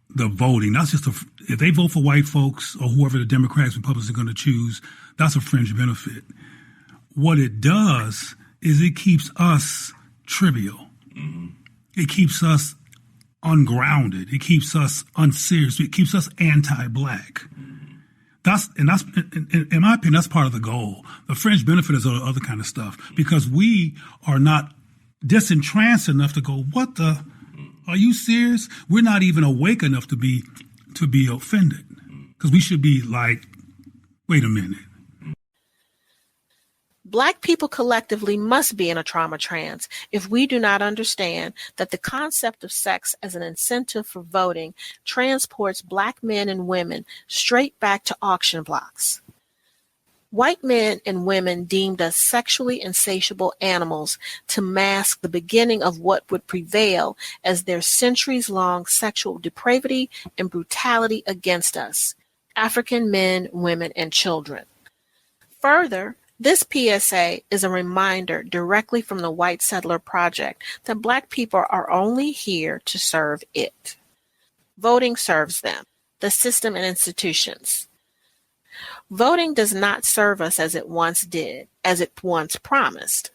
the voting. That's just if they vote for white folks or whoever the Democrats and Republicans are going to choose, that's a fringe benefit. What it does is it keeps us trivial. Mm-hmm. It keeps us ungrounded. It keeps us unserious. It keeps us anti-Black. Mm-hmm. That's in my opinion, that's part of the goal. The fringe benefit is other kind of stuff because we are not disentranced enough to go, what the? Are you serious? We're not even awake enough to be offended because we should be like, wait a minute. Black people collectively must be in a trauma trance if we do not understand that the concept of sex as an incentive for voting transports Black men and women straight back to auction blocks. White men and women deemed us sexually insatiable animals to mask the beginning of what would prevail as their centuries-long sexual depravity and brutality against us, African men, women, and children. Further, this PSA is a reminder directly from the White Settler Project that Black people are only here to serve it. Voting serves them, the system and institutions. Voting does not serve us as it once did, as it once promised.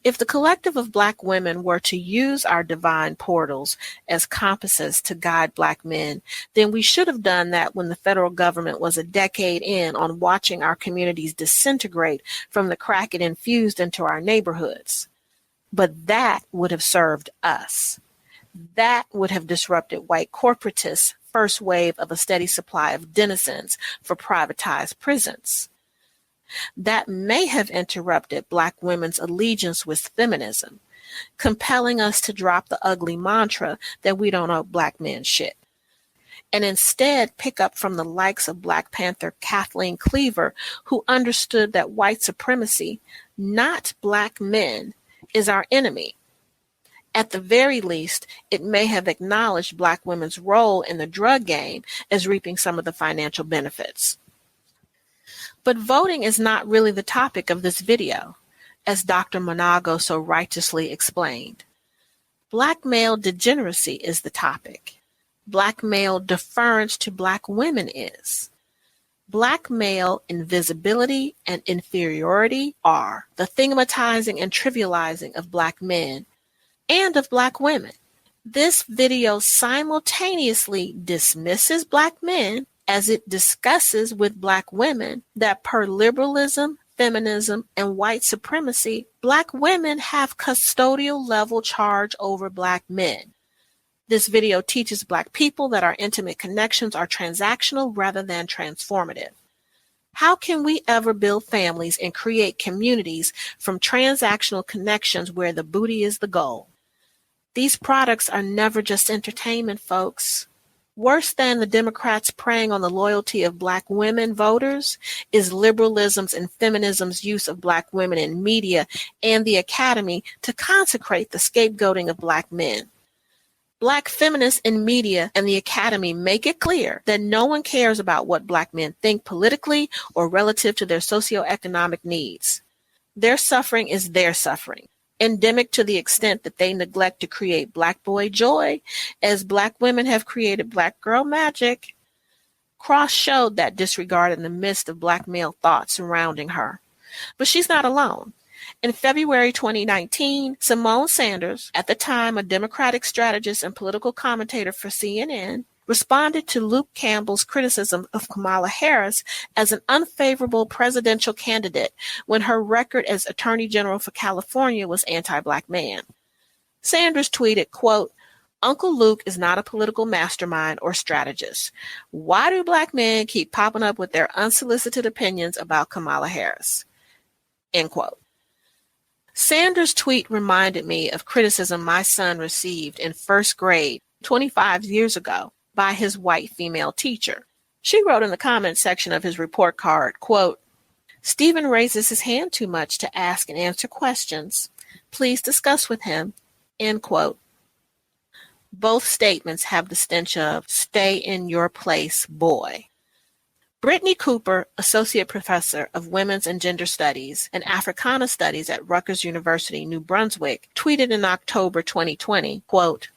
If the collective of Black women were to use our divine portals as compasses to guide Black men, then we should have done that when the federal government was a decade in on watching our communities disintegrate from the crack it infused into our neighborhoods. But that would have served us. That would have disrupted white corporatists' first wave of a steady supply of denizens for privatized prisons. That may have interrupted Black women's allegiance with feminism, compelling us to drop the ugly mantra that we don't owe Black men shit, and instead pick up from the likes of Black Panther Kathleen Cleaver, who understood that white supremacy, not Black men, is our enemy. At the very least, it may have acknowledged Black women's role in the drug game as reaping some of the financial benefits. But voting is not really the topic of this video, as Dr. Monago so righteously explained. Black male degeneracy is the topic. Black male deference to Black women is. Black male invisibility and inferiority are the thingmatizing and trivializing of Black men and of Black women. This video simultaneously dismisses Black men as it discusses with Black women that per liberalism, feminism, and white supremacy, Black women have custodial level charge over Black men. This video teaches Black people that our intimate connections are transactional rather than transformative. How can we ever build families and create communities from transactional connections where the booty is the goal? These products are never just entertainment, folks. Worse than the Democrats preying on the loyalty of Black women voters is liberalism's and feminism's use of Black women in media and the academy to consecrate the scapegoating of Black men. Black feminists in media and the academy make it clear that no one cares about what Black men think politically or relative to their socioeconomic needs. Their suffering is their suffering, endemic to the extent that they neglect to create Black boy joy, as Black women have created Black girl magic. Cross showed that disregard in the midst of Black male thoughts surrounding her. But she's not alone. In February 2019, Simone Sanders, at the time a Democratic strategist and political commentator for CNN, responded to Luke Campbell's criticism of Kamala Harris as an unfavorable presidential candidate when her record as Attorney General for California was anti-Black man. Sanders tweeted, quote, "Uncle Luke is not a political mastermind or strategist. Why do Black men keep popping up with their unsolicited opinions about Kamala Harris?" End quote. Sanders' tweet reminded me of criticism my son received in first grade 25 years ago by his white female teacher. She wrote in the comments section of his report card, quote, "Stephen raises his hand too much to ask and answer questions. Please discuss with him." End quote. Both statements have the stench of "stay in your place, boy." Brittany Cooper, Associate Professor of Women's and Gender Studies and Africana Studies at Rutgers University, New Brunswick, tweeted in October 2020, quote,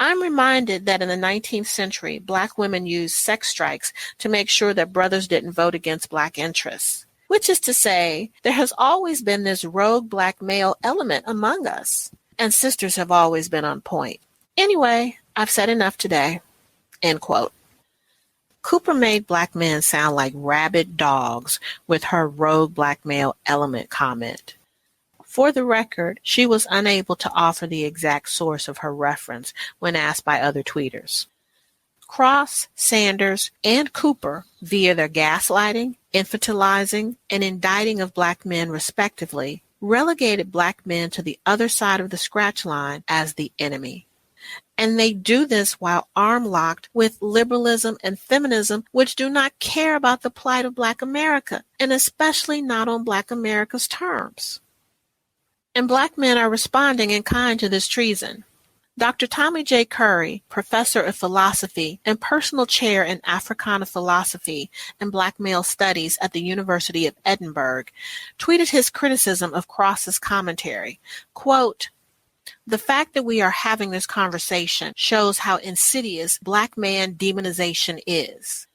"I'm reminded that in the 19th century, Black women used sex strikes to make sure that brothers didn't vote against Black interests. Which is to say, there has always been this rogue Black male element among us, and sisters have always been on point. Anyway, I've said enough today." End quote. Cooper made Black men sound like rabid dogs with her rogue Black male element comment. For the record, she was unable to offer the exact source of her reference when asked by other tweeters. Cross, Sanders, and Cooper, via their gaslighting, infantilizing, and indicting of Black men respectively, relegated Black men to the other side of the scratch line as the enemy. And they do this while arm-locked with liberalism and feminism, which do not care about the plight of Black America, and especially not on Black America's terms. And Black men are responding in kind to this treason. Dr. Tommy J. Curry, professor of philosophy and personal chair in Africana philosophy and Black male studies at the University of Edinburgh, tweeted his criticism of Cross's commentary, quote, "The fact that we are having this conversation shows how insidious Black man demonization is.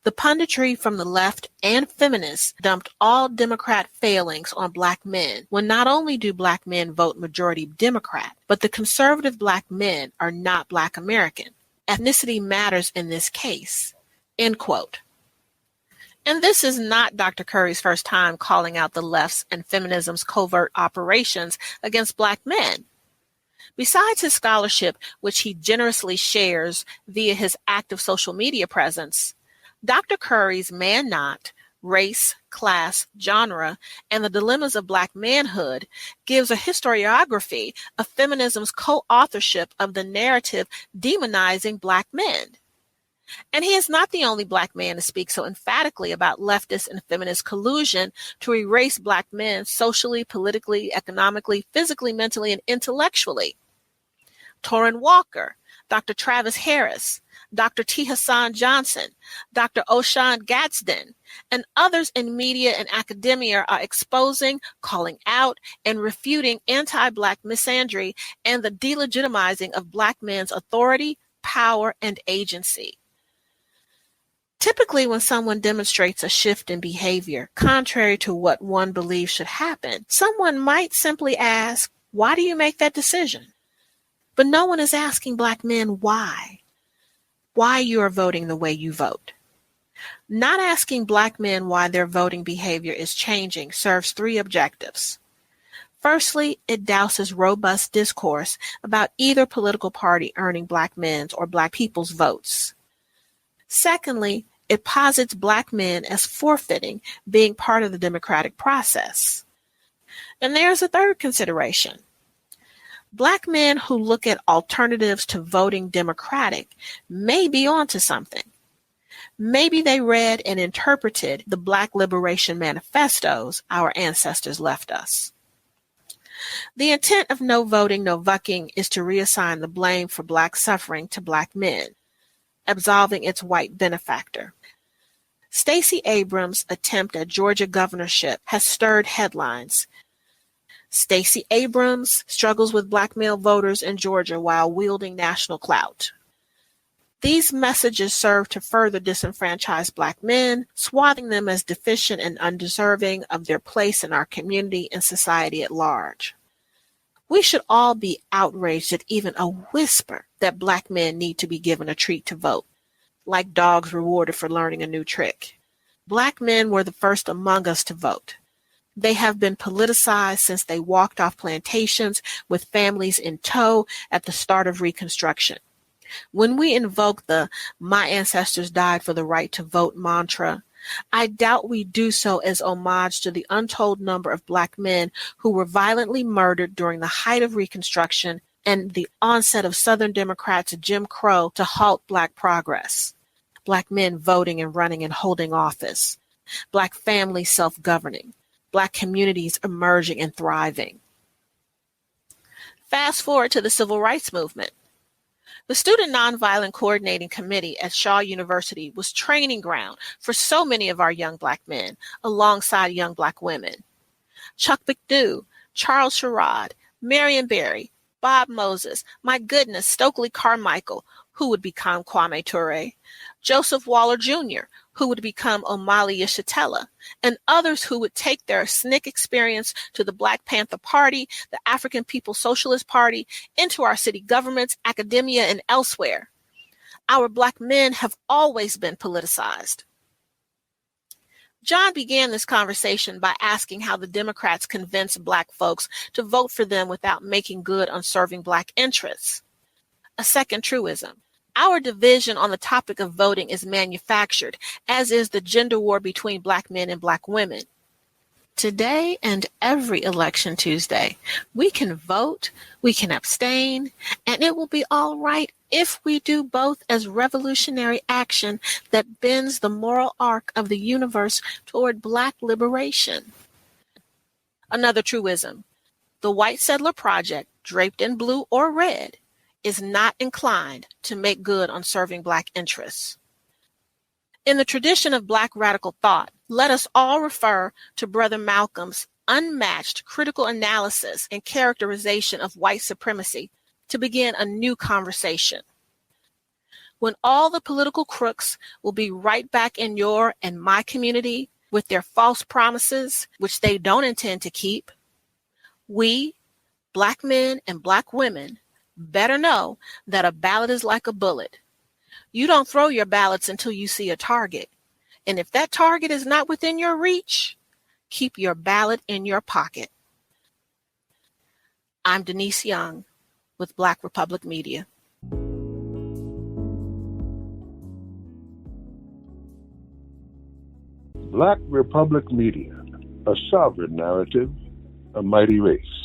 The punditry from the left and feminists dumped all Democrat failings on black men, when not only do black men vote majority Democrat, but the conservative black men are not black American. Ethnicity matters in this case. End quote. And this is not Dr. Curry's first time calling out the left's and feminism's covert operations against black men. Besides his scholarship, which he generously shares via his active social media presence, Dr. Curry's Man Not, Race, Class, Genre, and the Dilemmas of Black Manhood gives a historiography of feminism's co-authorship of the narrative demonizing black men. And he is not the only black man to speak so emphatically about leftist and feminist collusion to erase black men socially, politically, economically, physically, mentally, and intellectually. Torrin Walker, Dr. Travis Harris, Dr. T. Hassan Johnson, Dr. Oshan Gadsden, and others in media and academia are exposing, calling out, and refuting anti-black misandry and the delegitimizing of black men's authority, power, and agency. Typically, when someone demonstrates a shift in behavior contrary to what one believes should happen, someone might simply ask, "Why do you make that decision?" But no one is asking black men why you are voting the way you vote. Not asking black men why their voting behavior is changing serves three objectives. Firstly, it douses robust discourse about either political party earning black men's or black people's votes. Secondly, it posits black men as forfeiting being part of the democratic process. And there's a third consideration. Black men who look at alternatives to voting Democratic may be onto something. Maybe they read and interpreted the Black Liberation Manifestos our ancestors left us. The intent of No Voting, No Vucking is to reassign the blame for black suffering to black men, absolving its white benefactor. Stacey Abrams' attempt at Georgia governorship has stirred headlines. Stacey Abrams struggles with black male voters in Georgia while wielding national clout. These messages serve to further disenfranchise black men, swathing them as deficient and undeserving of their place in our community and society at large. We should all be outraged at even a whisper that black men need to be given a treat to vote, like dogs rewarded for learning a new trick. Black men were the first among us to vote. They have been politicized since they walked off plantations with families in tow at the start of Reconstruction. When we invoke the "my ancestors died for the right to vote" mantra, I doubt we do so as homage to the untold number of black men who were violently murdered during the height of Reconstruction and the onset of Southern Democrats' Jim Crow to halt black progress. Black men voting and running and holding office. Black families self-governing. Black communities emerging and thriving. Fast forward to the Civil Rights Movement. The Student Nonviolent Coordinating Committee at Shaw University was training ground for so many of our young black men, alongside young black women. Chuck McDew, Charles Sherrod, Marion Barry, Bob Moses, my goodness, Stokely Carmichael, who would become Kwame Ture, Joseph Waller Jr., who would become Omali Yeshitela, and others who would take their SNCC experience to the Black Panther Party, the African People's Socialist Party, into our city governments, academia, and elsewhere. Our black men have always been politicized. John began this conversation by asking how the Democrats convince black folks to vote for them without making good on serving black interests. A second truism. Our division on the topic of voting is manufactured, as is the gender war between black men and black women. Today and every election Tuesday, we can vote, we can abstain, and it will be all right if we do both as revolutionary action that bends the moral arc of the universe toward black liberation. Another truism. The White Settler Project, draped in blue or red, is not inclined to make good on serving black interests. In the tradition of black radical thought, let us all refer to Brother Malcolm's unmatched critical analysis and characterization of white supremacy to begin a new conversation. when all the political crooks will be right back in your and my community with their false promises, which they don't intend to keep, we, Black men and Black women, better know that a ballot is like a bullet. You don't throw your ballots until you see a target. And if that target is not within your reach, keep your ballot in your pocket. I'm Denise Young with Black Republic Media. Black Republic Media, a sovereign narrative, a mighty race.